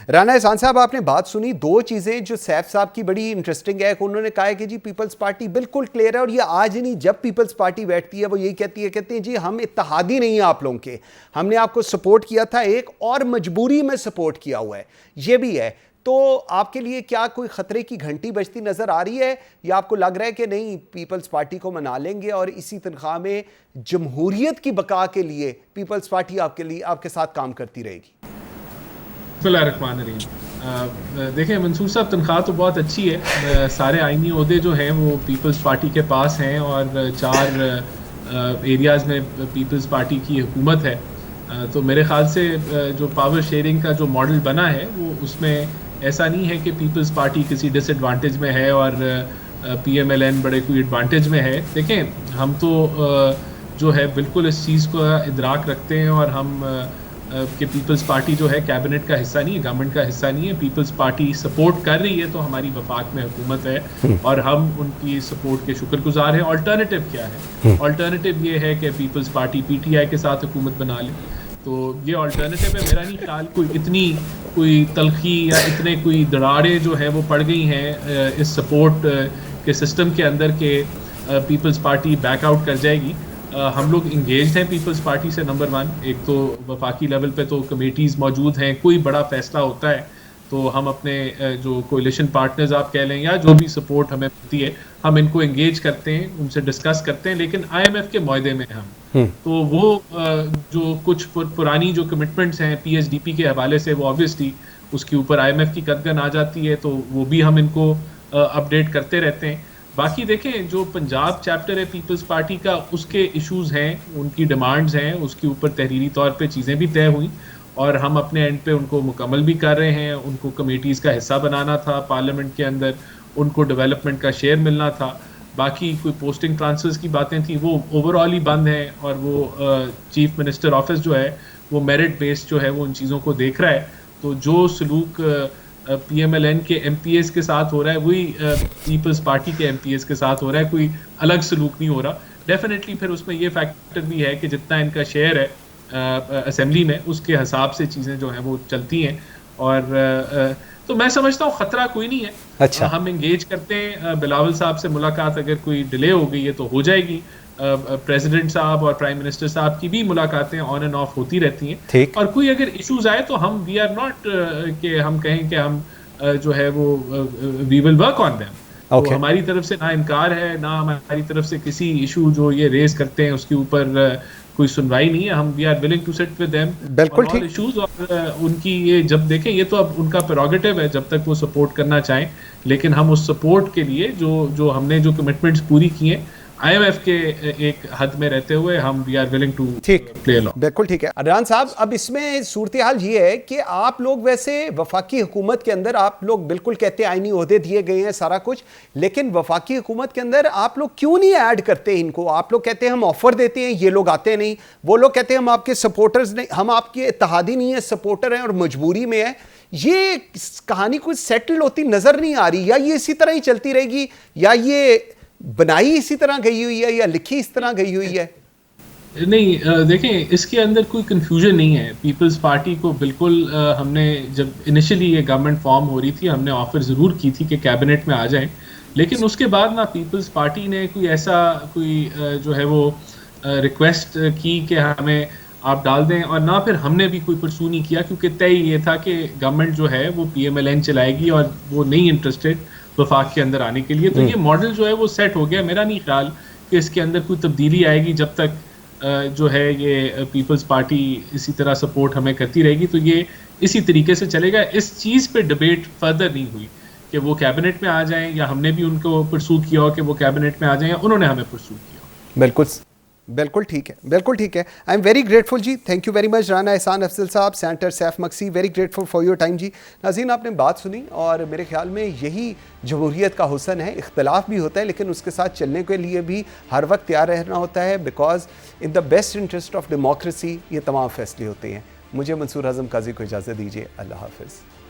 राना एहसान साहब, आपने बात सुनी, दो चीज़ें जो सैफ साहब की बड़ी इंटरेस्टिंग है। उन्होंने कहा है कि जी पीपल्स पार्टी बिल्कुल क्लियर है और ये आज ही नहीं, जब पीपल्स पार्टी बैठती है वो यही कहती है जी हम इत्तेहादी नहीं हैं आप लोगों के, हमने आपको सपोर्ट किया था एक और मजबूरी में सपोर्ट किया हुआ है, ये भी है। तो आपके लिए क्या कोई खतरे की घंटी बजती नजर आ रही है, या आपको लग रहा है कि नहीं पीपल्स पार्टी को मना लेंगे और इसी तनख्वाह में जमहूरियत की बका के लिए पीपल्स पार्टी आपके साथ काम करती रहेगी? देखें मंसूर साहब, तनख्वाह तो बहुत अच्छी है। सारे आईनी ओहदे जो हैं वो पीपल्स पार्टी के पास हैं और 4 एरियाज़ में पीपल्स पार्टी की हुकूमत है। तो मेरे ख्याल से जो पावर शेयरिंग का जो मॉडल बना है वो उसमें ऐसा नहीं है कि पीपल्स पार्टी किसी डिसएडवांटेज में है और PMLN बड़े कोई एडवांटेज में है। देखें हम तो जो है बिल्कुल इस चीज़ को इदराक रखते हैं और हम कि पीपल्स पार्टी जो है कैबिनेट का हिस्सा नहीं है, गवर्नमेंट का हिस्सा नहीं है। पीपल्स पार्टी सपोर्ट कर रही है तो हमारी वफाक में हुकूमत है और हम उनकी सपोर्ट के शुक्रगुजार हैं। अल्टरनेटिव क्या है? अल्टरनेटिव ये है कि पीपल्स पार्टी PTI के साथ हुकूमत बना ले, तो ये अल्टरनेटिव है। मेरा नहीं ख्याल कोई तलखी या इतने कोई दरारें जो है वो पड़ गई हैं इस सपोर्ट के सिस्टम के अंदर के पीपल्स पार्टी बैकआउट कर जाएगी। हम लोग इंगेज्ड हैं पीपल्स पार्टी से। नंबर 1, एक तो वफाकी लेवल पे तो कमेटीज़ मौजूद हैं, कोई बड़ा फैसला होता है तो हम अपने जो कोलिशन पार्टनर्स आप कह लें या जो भी सपोर्ट हमें मिलती है हम इनको एंगेज करते हैं, उनसे डिस्कस करते हैं। लेकिन IMF के मुआहदे में हम तो वो जो कुछ पुरानी जो कमिटमेंट्स हैं PSDP के हवाले से वो ऑब्वियसली उसके ऊपर IMF की कदगन आ जाती है, तो वो भी हम इनको अपडेट करते रहते हैं। बाकी देखें जो पंजाब चैप्टर है पीपल्स पार्टी का, उसके इश्यूज हैं, उनकी डिमांड्स हैं, उसके ऊपर तहरीरी तौर पे चीज़ें भी तय हुई और हम अपने एंड पे उनको मुकम्मल भी कर रहे हैं। उनको कमेटीज़ का हिस्सा बनाना था पार्लियामेंट के अंदर, उनको डेवलपमेंट का शेयर मिलना था। बाकी कोई पोस्टिंग ट्रांसफर्स की बातें थी वो ओवरऑल ही बंद हैं और वो चीफ मिनिस्टर ऑफिस जो है वो मेरिट बेस्ड जो है वो उन चीज़ों को देख रहा है। तो जो सलूक PMLN के MPs के साथ हो रहा है वही पीपल्स पार्टी के MPs के साथ हो रहा है, कोई अलग सलूक नहीं हो रहा। डेफिनेटली फिर उसमें ये फैक्टर भी है कि जितना इनका शेयर है असेंबली में उसके हिसाब से चीज़ें जो हैं वो चलती हैं और तो मैं समझता हूँ ख़तरा कोई नहीं है। अच्छा, हम इंगेज करते हैं। बिलावल साहब से मुलाकात अगर कोई डिले हो गई है तो हो जाएगी। प्रेसिडेंट साहब और प्राइम मिनिस्टर साहब की भी मुलाकातें ऑन एंड ऑफ होती रहती हैं और कोई अगर इश्यूज आए तो हम वी आर नॉट कि हम कहें कि हम जो है वो we will work on them. तो हमारी तरफ से ना इनकार है, ना हमारी तरफ से किसी इशू जो ये रेज करते हैं उसके ऊपर कोई सुनवाई नहीं है। हम we are willing to sit with them बिल्कुल ठीक इश्यूज और उनकी ये जब देखें, ये तो अब उनका प्रेरोगेटिव है जब तक वो सपोर्ट करना चाहें, लेकिन हम उस सपोर्ट के लिए जो हमने जो कमिटमेंट्स पूरी की हैं IMF के एक हद में रहते हुए हम we are willing to play along. बिल्कुल ठीक है अदनान साहब। अब इसमें सूरत हाल ये है कि आप लोग वैसे वफाकी हुकूमत के अंदर आप लोग बिल्कुल कहते हैं आईनी ओहदे दिए गए हैं सारा कुछ, लेकिन वफाकी हुकूमत के अंदर आप लोग क्यों नहीं ऐड करते इनको? आप लोग कहते हैं हम ऑफर देते हैं, ये लोग आते नहीं, वो लोग कहते हैं हम आपके सपोर्टर्स नहीं, हम आपके इत्तेहादी नहीं है, सपोर्टर हैं और मजबूरी में है। ये कहानी कुछ सेटल होती नजर नहीं आ रही, या ये इसी तरह ही चलती रहेगी, या ये बनाई इसी तरह गई हुई है, या लिखी इस तरह गई हुई है? नहीं, देखें इसके अंदर कोई कंफ्यूजन नहीं है। पीपल्स पार्टी को बिल्कुल हमने जब इनिशियली ये गवर्नमेंट फॉर्म हो रही थी हमने ऑफर ज़रूर की थी कि कैबिनेट में आ जाएं, लेकिन उसके बाद ना पीपल्स पार्टी ने कोई ऐसा जो है वो रिक्वेस्ट की कि हमें आप डाल दें, और ना फिर हमने भी कोई परसू नहीं किया क्योंकि तय ये था कि गवर्नमेंट जो है वो PMLN चलाएगी और वो नहीं इंटरेस्टेड वफाक के अंदर आने के लिए। तो ये मॉडल जो है वो सेट हो गया। मेरा नहीं ख्याल कि इसके अंदर कोई तब्दीली आएगी जब तक जो है ये पीपल्स पार्टी इसी तरह सपोर्ट हमें करती रहेगी, तो ये इसी तरीके से चलेगा। इस चीज़ पे डिबेट फर्दर नहीं हुई कि वो कैबिनेट में आ जाएं या हमने भी उनको परसू किया हो कि वो कैबिनेट में आ जाएं या उन्होंने हमें परसू किया। बिल्कुल ठीक है, बिल्कुल ठीक है। आई एम वेरी ग्रेटफुल जी, thank you very much Rana Ehsan Afzal sahab, senator Saif Maksi, very grateful for your time जी। नाज़रीन आपने बात सुनी और मेरे ख्याल में यही जमहूरियत का हुस्न है। इख्तलाफ भी होता है लेकिन उसके साथ चलने के लिए भी हर वक्त तैयार रहना होता है, because in the best interest of democracy ये तमाम फैसले होते हैं। मुझे मंसूर आज़म काजी को इजाज़त दीजिए, अल्लाह हाफ़िज़।